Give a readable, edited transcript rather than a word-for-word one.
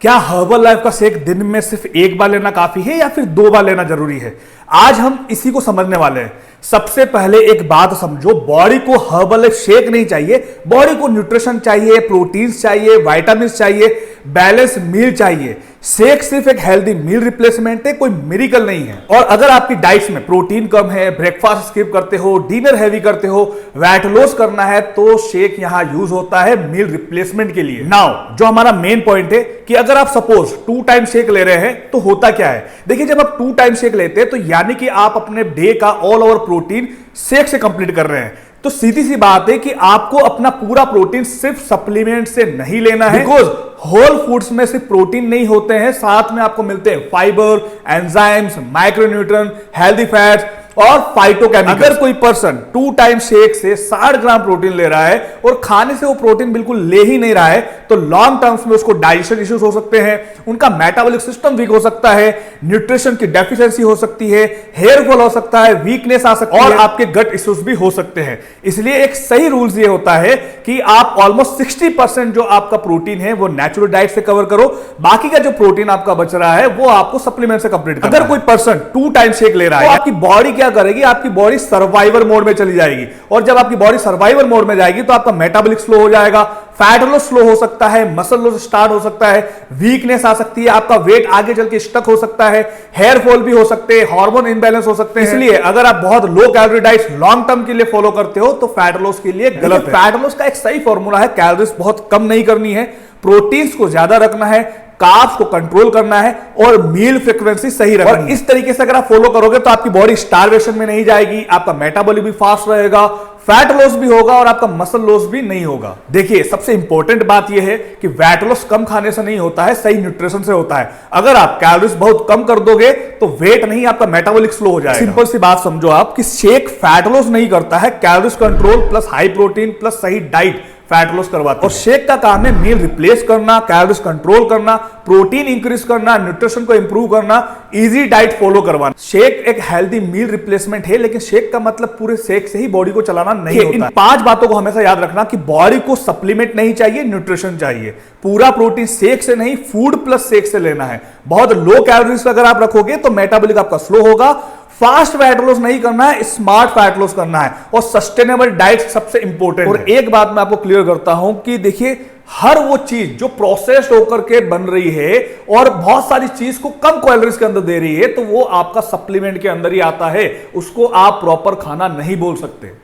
क्या herbal life का shake दिन में सिर्फ एक बार लेना काफी है या फिर 2 बार लेना जरूरी है? आज हम इसी को समझने वाले हैं। सबसे पहले एक बात समझो, बॉडी को हर्बल लाइफ शेक नहीं चाहिए, बॉडी को न्यूट्रिशन चाहिए, प्रोटीन्स चाहिए, विटामिन चाहिए, बैलेंस मील चाहिए। शेक सिर्फ एक हेल्दी मील रिप्लेसमेंट है, कोई मिरेकल नहीं है। और अगर आपकी डाइट्स में प्रोटीन कम है, ब्रेकफास्ट स्किप करते हो, डिनर हैवी करते हो, वेट लॉस करना है, तो शेक यहां यूज होता है मील रिप्लेसमेंट के लिए। नाउ जो हमारा मेन पॉइंट है कि अगर आप सपोज 2 टाइम शेक ले रहे हैं तो होता क्या है। देखिए, जब आप 2 टाइम शेक लेते हैं तो यानी कि आप अपने डे का ऑल ओवर प्रोटीन शेक से कंप्लीट कर रहे हैं। तो सीधी सी बात है कि आपको अपना पूरा प्रोटीन सिर्फ सप्लीमेंट से नहीं लेना है, बिकॉज होल फूड्स में सिर्फ प्रोटीन नहीं होते हैं, साथ में आपको मिलते हैं fibre, enzymes, micronutrient, healthy fats और फाइटोकेमिकल्स। अगर कोई पर्सन 2 टाइम शेक से 60 ग्राम प्रोटीन ले रहा है और खाने से वो प्रोटीन बिल्कुल ले ही नहीं रहा है, तो लॉन्ग टर्म्स में उसको डाइजेशन इश्यूज हो सकते हैं, उनका मेटाबॉलिक सिस्टम वीक हो सकता है, न्यूट्रिशन की डेफिशिएंसी हो सकती है, हेयर फॉल हो सकता है, वीकनेस आ सकती है और आपके गट इश्यूज भी हो सकते हैं। इसलिए एक सही रूल्स ये होता है कि आप ऑलमोस्ट 60% जो आपका प्रोटीन है वो नेचुरल डाइट से कवर करो, बाकी का जो प्रोटीन आपका बच रहा है वो आपको सप्लीमेंट से कंप्लीट करना है। अगर कोई पर्सन 2 टाइम शेक ले रहा है, आपकी बॉडी क्या करेगी, आपकी बॉडी सर्वाइवल मोड में चली जाएगी, और जब आपकी बॉडी सर्वाइवल मोड में जाएगी तो आपका मेटाबॉलिक स्लो हो जाएगा, फैट लॉस स्लो हो सकता है, मसल लॉस स्टार्ट हो सकता है, वीकनेस आ सकती है, आपका वेट आगे चल के स्टक हो सकता है, हेयर फॉल भी हो सकते हैं, हार्मोन इंबैलेंस हो सकते हैं। इसलिए अगर आप बहुत low calorie diet long term के लिए फॉलो करते हो तो फैट लॉस के लिए गलत है। फैट लॉस का एक सही फॉर्मूला है, कैलोरीज बहुत कम नहीं करनी है, प्रोटीन्स को ज्यादा रखना है, कार्ब्स को कंट्रोल करना है और मील फ्रीक्वेंसी सही रखनी है। और इस तरीके से अगर आप फॉलो करोगे तो आपकी बॉडी स्टारवेशन में नहीं जाएगी, आपका मेटाबॉलिज्म भी फास्ट रहेगा, फैट लॉस भी होगा और आपका मसल लॉस भी नहीं होगा। देखिए, सबसे इंपॉर्टेंट बात यह है कि फैट लॉस कम खाने से नहीं होता है, सही न्यूट्रिशन से होता है। अगर आप कैलोरीज बहुत कम कर दोगे तो वेट नहीं, आपका मेटाबॉलिक स्लो हो जाएगा। सिंपल सी बात समझो आप कि शेक फैट लॉस नहीं करता है, calories control plus high protein plus सही डाइट फैट लॉस करवाते हैं। और शेक का काम है मील रिप्लेस करना, कैलोरीज कंट्रोल करना, प्रोटीन इंक्रीज करना, न्यूट्रिशन को इंप्रूव करना, इजी डाइट फॉलो करवाना। शेक एक हेल्दी मील रिप्लेसमेंट है, लेकिन शेक का मतलब पूरे शेक से ही बॉडी को चलाना नहीं होता। इन 5 बातों को हमेशा याद रखना कि बॉडी को सप्लीमेंट नहीं चाहिए, न्यूट्रिशन चाहिए। पूरा प्रोटीन शेक से नहीं, फूड प्लस शेक से लेना है। बहुत लो कैलोरीज अगर आप रखोगे तो मेटाबॉलिक आपका स्लो होगा। फास्ट फैट लॉस नहीं करना है, स्मार्ट फैट लॉस करना है और सस्टेनेबल डाइट सबसे इंपॉर्टेंट है। और एक बात मैं आपको क्लियर करता हूं कि देखिए, हर वो चीज जो प्रोसेस्ड होकर के बन रही है और बहुत सारी चीज को कम कैलोरीज के अंदर दे रही है, तो वो आपका सप्लीमेंट के अंदर ही आता है, उसको आप प्रॉपर खाना नहीं बोल सकते।